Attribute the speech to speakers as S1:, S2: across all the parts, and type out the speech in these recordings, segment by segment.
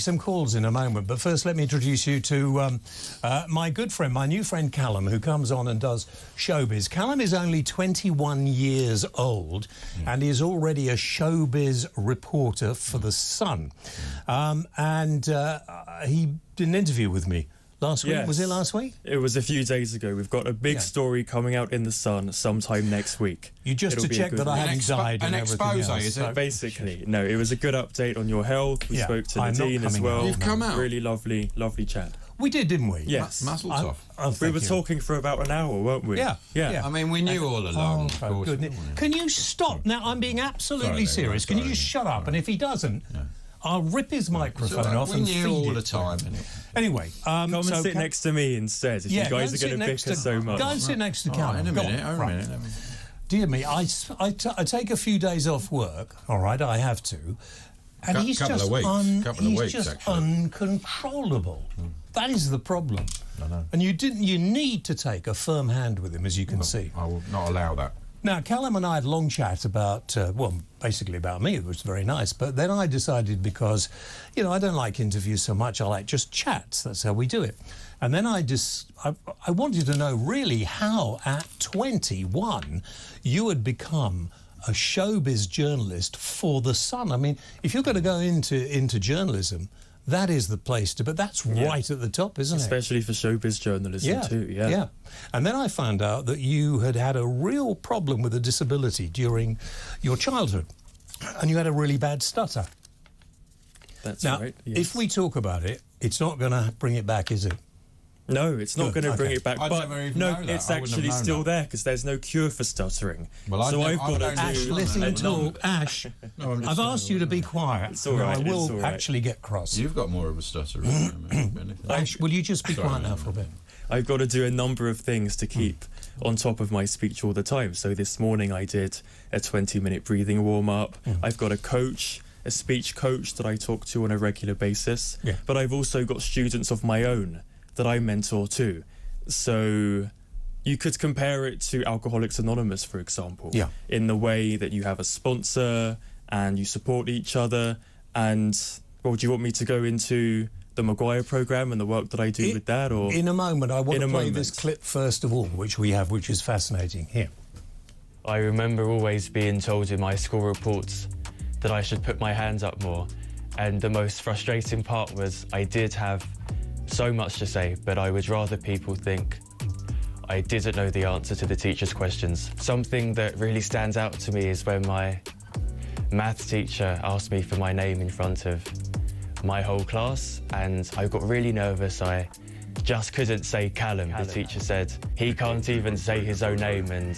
S1: Some calls in a moment, but first let me introduce you to my good friend, my new friend Callum, who comes on and does showbiz. Callum is only 21 years old and is already a showbiz reporter for The Sun. He did an interview with me last week.
S2: Yes.
S1: Was it last week?
S2: It was a few days ago. We've got a big story coming out in The Sun sometime next week.
S1: You just to check that I hadn't died and everything else.
S3: Is it?
S2: Basically, no, it was a good update on your health. We spoke to the dean as well.
S3: You've come out.
S2: Really lovely chat.
S1: We did, didn't we?
S2: Yes.
S3: Muscles off.
S2: We were talking for about an hour, weren't we?
S1: Yeah.
S3: I mean, we knew all along.
S1: Oh, goodness. Can you stop? Now, I'm being absolutely serious. Can you just shut up? And if he doesn't, I'll rip his microphone off and feed it.
S3: We knew all the time.
S1: Anyway,
S2: come and sit next to me instead. If you guys are going to bicker so much,
S1: go and sit next to Callum.
S3: In a minute.
S1: Dear me, I take a few days off work. All right, I have to, and he's just uncontrollable. That is the problem.
S3: I know.
S1: And you need to take a firm hand with him, as you can see.
S3: I will not allow that.
S1: Now, Callum and I had a long chat about, basically about me. It was very nice. But then I decided, because, I don't like interviews so much. I like just chats. That's how we do it. And then I wanted to know really how, at 21, you had become a showbiz journalist for The Sun. I mean, if you're going to go into journalism, that is the place to, but that's right at the top, isn't it?
S2: Especially for showbiz journalism too,
S1: Yeah. And then I found out that you had a real problem with a disability during your childhood, and you had a really bad stutter.
S2: That's
S1: now,
S2: right, yes.
S1: If we talk about it, it's not going to bring it back, is it?
S2: No, it's not going to bring it back.
S3: But no,
S2: it's actually still there, because there's no cure for stuttering.
S1: Well, I've got to Ash, listen, talk. Ash, I've asked you to be quiet.
S2: It's all right.
S1: I will actually get cross.
S3: You've got more of a stutter.
S1: Ash, will you just be quiet now for a bit?
S2: I've got to do a number of things to keep on top of my speech all the time. So this morning I did a 20-minute breathing warm-up. I've got a coach, a speech coach that I talk to on a regular basis. But I've also got students of my own that I mentor too. So you could compare it to Alcoholics Anonymous, for example, in the way that you have a sponsor and you support each other. And, well, do you want me to go into the McGuire Program and the work that I do with that? Or
S1: in a moment. I want to play this clip first of all, which is fascinating. Here.
S4: I remember always being told in my school reports that I should put my hands up more. And the most frustrating part was I did have so much to say, but I would rather people think I didn't know the answer to the teacher's questions. Something that really stands out to me is when my maths teacher asked me for my name in front of my whole class, and I got really nervous. I just couldn't say Callum. The teacher said he can't even say his own name, and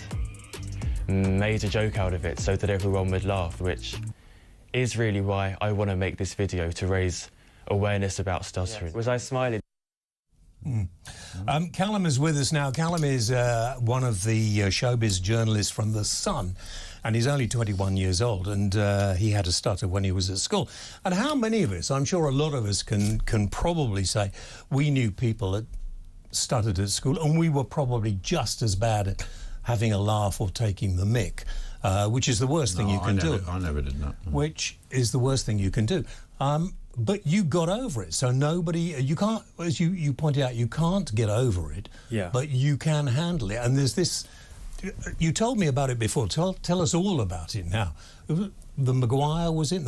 S4: made a joke out of it so that everyone would laugh, which is really why I want to make this video, to raise awareness about stuttering. Was I smiling?
S1: Callum is with us now. Callum is one of the showbiz journalists from The Sun, and he's only 21 years old, and he had a stutter when he was at school. And how many of us, I'm sure a lot of us can probably say, we knew people that stuttered at school, and we were probably just as bad at having a laugh or taking the mick, which is the worst thing you can do.
S3: I never did that.
S1: Which is the worst thing you can do. But you got over it, so you can't, as you pointed out, you can't get over it, but you can handle it. And there's this, you told me about it before, tell us all about it now. The McGuire, was it?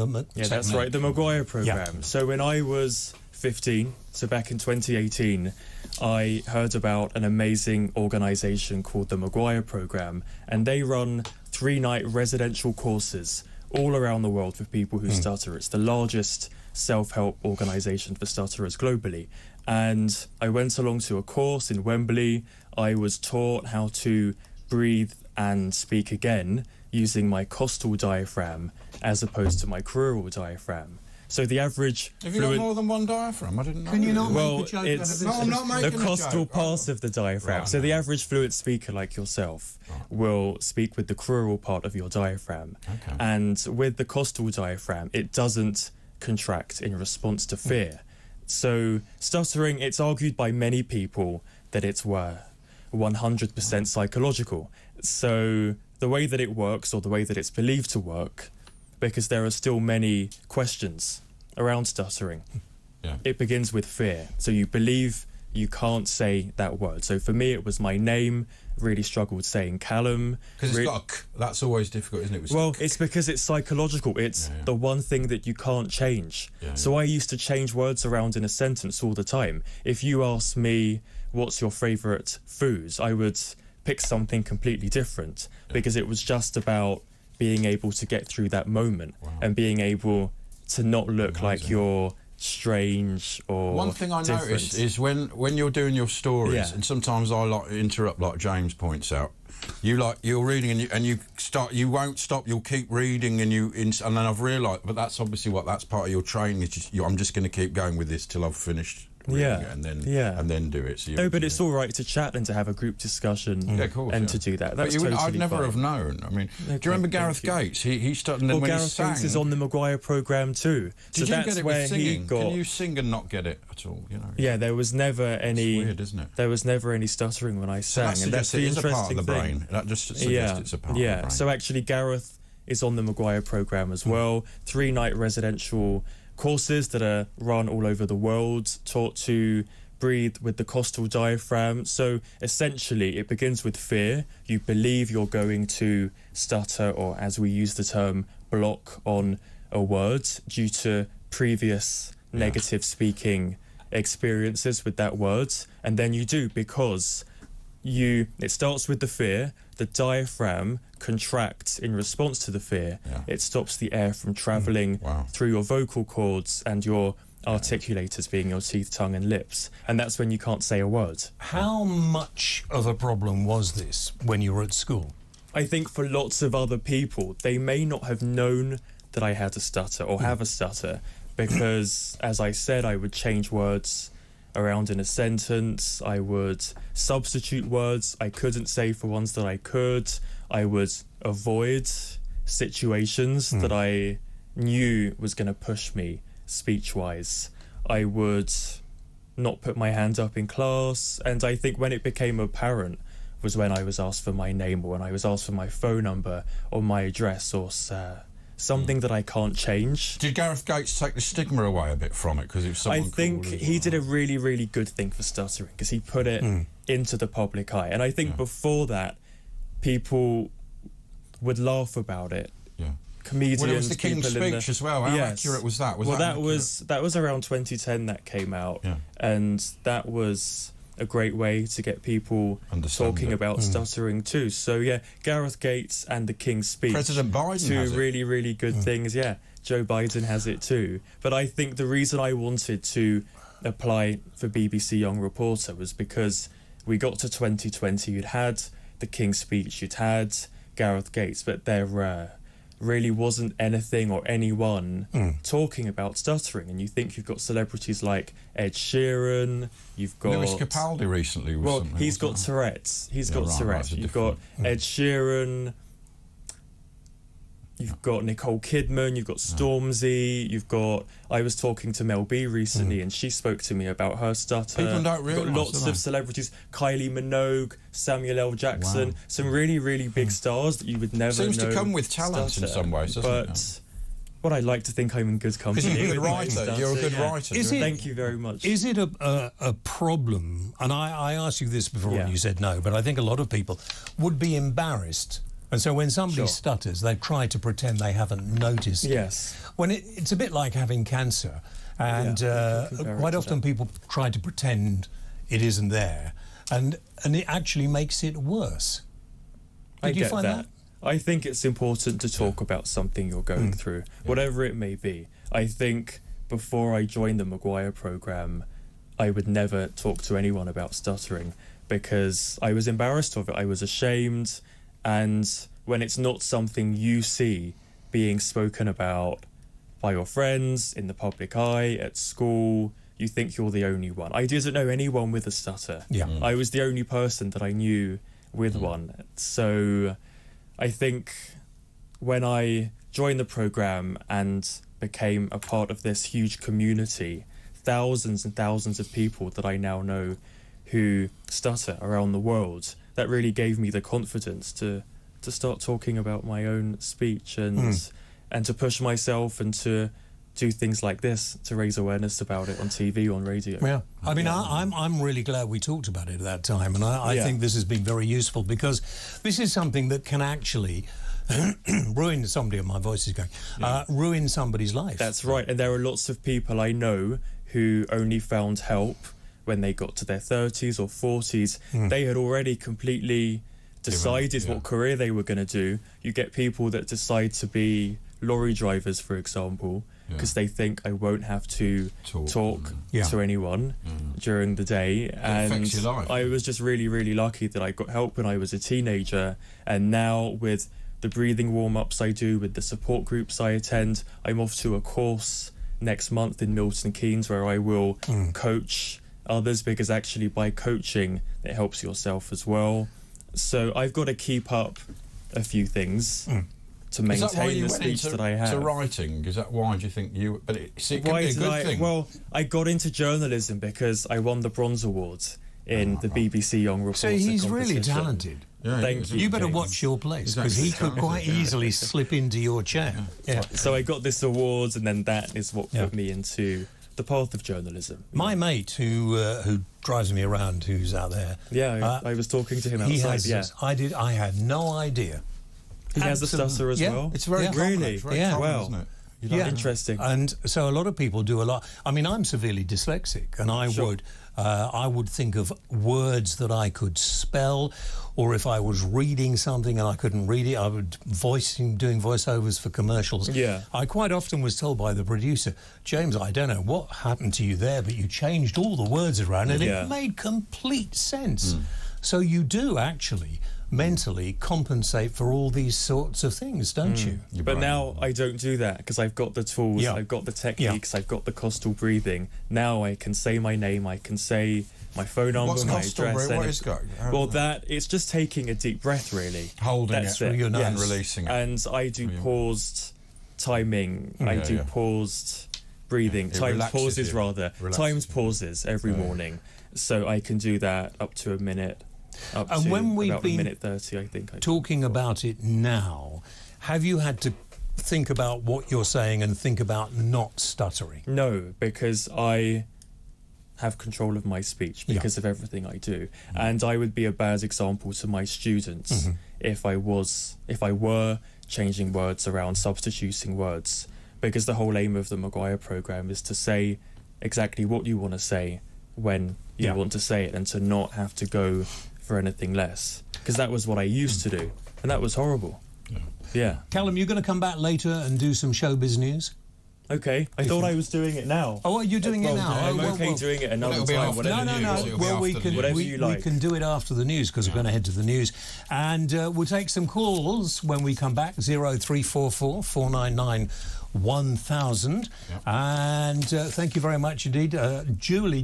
S2: That's right, the McGuire Program. So when I was 15, so back in 2018, I heard about an amazing organisation called the McGuire Program, and they run 3-night residential courses all around the world for people who stutter. It's the largest self-help organisation for stutterers globally. And I went along to a course in Wembley. I was taught how to breathe and speak again using my costal diaphragm as opposed to my crural diaphragm. So the average
S3: Have you got more than one diaphragm? I didn't know.
S1: Can you not
S2: well,
S1: make a joke
S2: it's
S1: out of this?
S3: No, I'm not making
S2: the costal
S3: a joke.
S2: part of the diaphragm.
S3: Right,
S2: so the average fluent speaker like yourself will speak with the crural part of your diaphragm.
S3: Okay.
S2: And with the costal diaphragm, it doesn't contract in response to fear. So stuttering, it's argued by many people that it's 100% psychological. So the way that it works, or the way that it's believed to work, because there are still many questions around stuttering, it begins with fear. So you believe you can't say that word. So for me, it was my name. Really struggled saying Callum.
S3: Because it's got a k. That's always difficult, isn't it?
S2: Well, it's because it's psychological. It's the one thing that you can't change. So I used to change words around in a sentence all the time. If you asked me, what's your favourite foods, I would pick something completely different because it was just about being able to get through that moment and being able to not look like you're strange or
S3: one thing I
S2: different.
S3: noticed is when you're doing your stories, and sometimes I like interrupt, like James points out. You're reading and you won't stop. You'll keep reading and then I've realised, but that's obviously that's part of your training. Is just I'm just going to keep going with this till I've finished. It and then do it. So
S2: no, but it's all right to chat and to have a group discussion to do that. That's totally
S3: I'd never
S2: fine.
S3: have known. I mean, do you remember Gareth Gates? He started. And then when
S2: Gareth
S3: he sang,
S2: Gates is on the McGuire Program too.
S3: Did
S2: so
S3: you
S2: that's
S3: get it
S2: where
S3: with singing?
S2: he got.
S3: Can you sing and not get it at all? You know.
S2: Yeah, there was never any.
S3: It's weird, isn't it?
S2: There was never any stuttering when I sang,
S3: So
S2: and that's the
S3: it is a
S2: interesting
S3: part of the
S2: thing.
S3: brain. That just suggests it's a part of the brain.
S2: So actually, Gareth is on the McGuire Program as well. 3-night residential courses that are run all over the world, taught to breathe with the costal diaphragm. So essentially it begins with fear. You believe you're going to stutter, or as we use the term, block on a word due to previous negative speaking experiences with that word. And then you do, because it starts with the fear, the diaphragm contracts in response to the fear. It stops the air from travelling through your vocal cords and your articulators, being your teeth, tongue and lips, and that's when you can't say a word.
S1: How much of a problem was this when you were at school?
S2: I think for lots of other people, they may not have known that I had a stutter or have a stutter, because as I said, I would change words around in a sentence, I would substitute words I couldn't say for ones that I could, I would avoid situations that I knew was going to push me speech-wise. I would not put my hand up in class, and I think when it became apparent was when I was asked for my name, or when I was asked for my phone number or my address, or something that I can't change.
S3: Did Gareth Gates take the stigma away a bit from it? Because if someone
S2: I think he did a really, really good thing for stuttering, because he put it into the public eye. And I think before that, people would laugh about it. Comedians,
S3: well, it was the King's
S2: people
S3: Speech as well. How accurate was that?
S2: That was around 2010 that came out, and that was a great way to get people talking about stuttering too. So yeah, Gareth Gates and the King's Speech,
S3: President Biden,
S2: two really, really good things. Yeah, Joe Biden has it too. But I think the reason I wanted to apply for BBC Young Reporter was because we got to 2020, you'd had the King's Speech, you'd had Gareth Gates, but there really wasn't anything or anyone talking about stuttering. And you think you've got celebrities like Ed Sheeran, you've got
S3: Lewis Capaldi recently.
S2: He's got Tourette's. You've got Ed Sheeran. You've got Nicole Kidman, you've got Stormzy, I was talking to Mel B recently and she spoke to me about her stutter.
S3: People don't realise.
S2: You've got lots of celebrities, Kylie Minogue, Samuel L. Jackson, some really, really big stars that you would never know.
S3: Seems to come with talent in some ways, doesn't it?
S2: But I like to think I'm in good company.
S3: Because you're a good writer. You're a good writer.
S2: Thank you very much.
S1: Is it a problem, and I asked you this before and you said no, but I think a lot of people would be embarrassed. And so when somebody stutters, they try to pretend they haven't noticed.
S2: Yes.
S1: When it's a bit like having cancer, and quite often people try to pretend it isn't there, and it actually makes it worse. Did you find that?
S2: I think it's important to talk about something you're going through, whatever it may be. I think before I joined the McGuire Program, I would never talk to anyone about stuttering because I was embarrassed of it. I was ashamed. And when it's not something you see being spoken about by your friends, in the public eye, at school, you think you're the only one. I didn't know anyone with a stutter. I was the only person that I knew with one. So I think when I joined the programme and became a part of this huge community, thousands and thousands of people that I now know who stutter around the world, that really gave me the confidence to start talking about my own speech and to push myself and to do things like this to raise awareness about it on TV, on radio.
S1: Yeah, I mean, I'm really glad we talked about it at that time, and I think this has been very useful, because this is something that can actually ruin somebody. My voice is going. Ruin somebody's life.
S2: That's right, and there are lots of people I know who only found help when they got to their 30s or 40s. They had already completely decided what career they were going to do. You get people that decide to be lorry drivers, for example, because they think I won't have to talk to anyone during the day. And
S3: affects your life.
S2: I was just really, really lucky that I got help when I was a teenager. And now with the breathing warm-ups I do, with the support groups I attend, I'm off to a course next month in Milton Keynes where I will coach others, because actually by coaching it helps yourself as well. So I've got to keep up a few things to maintain the speech that I have.
S3: To writing, is that why do you think you? But it can be a good thing.
S2: Well, I got into journalism because I won the Bronze Award in the BBC Young Reporter
S1: So he's
S2: competition.
S1: really talented.
S3: Yeah,
S2: Thank you.
S1: You better watch your place, because he could quite easily slip into your chair.
S2: So I got this award, and then that is what put me into the path of journalism.
S1: My mate, who drives me around, who's out there.
S2: Yeah, I was talking to him outside.
S1: I had no idea.
S2: He has a stutter as well.
S3: It's very common.
S2: Really?
S3: It's very common,
S2: Wow.
S3: isn't it?
S2: Interesting.
S1: And so a lot of people do a lot. I mean, I'm severely dyslexic, and I would think of words that I could spell, or if I was reading something and I couldn't read it, I would doing voiceovers for commercials.
S2: Yeah.
S1: I quite often was told by the producer, James, I don't know what happened to you there, but you changed all the words around, and it made complete sense. So you do actually mentally compensate for all these sorts of things, don't you?
S2: But now I don't do that, because I've got the tools, I've got the techniques, I've got the costal breathing. Now I can say my name, I can say my phone number, my address.
S3: What is that?
S2: Well, it's just taking a deep breath, really.
S3: Holding
S2: That's
S3: it
S2: through
S3: your nose and releasing it.
S2: And I do paused timing, I do paused breathing, timed pauses rather, timed pauses every morning. So I can do that up to a minute.
S1: And when we've been
S2: a minute 30, I think.
S1: Talking about it now, have you had to think about what you're saying and think about not stuttering?
S2: No, because I have control of my speech because of everything I do. And I would be a bad example to my students if I were changing words around, substituting words, because the whole aim of the McGuire Programme is to say exactly what you want to say when you want to say it, and to not have to go for anything less, because that was what I used to do, and that was horrible. Callum,
S1: you're going to come back later and do some showbiz news?
S2: Okay, I thought I was doing it now.
S1: Oh, are you doing it now?
S2: I'm doing it another time.
S1: No. Well, we can do it after the news, because we're going to head to the news, and we'll take some calls when we come back. 0344 499 1000. And thank you very much indeed, Julie.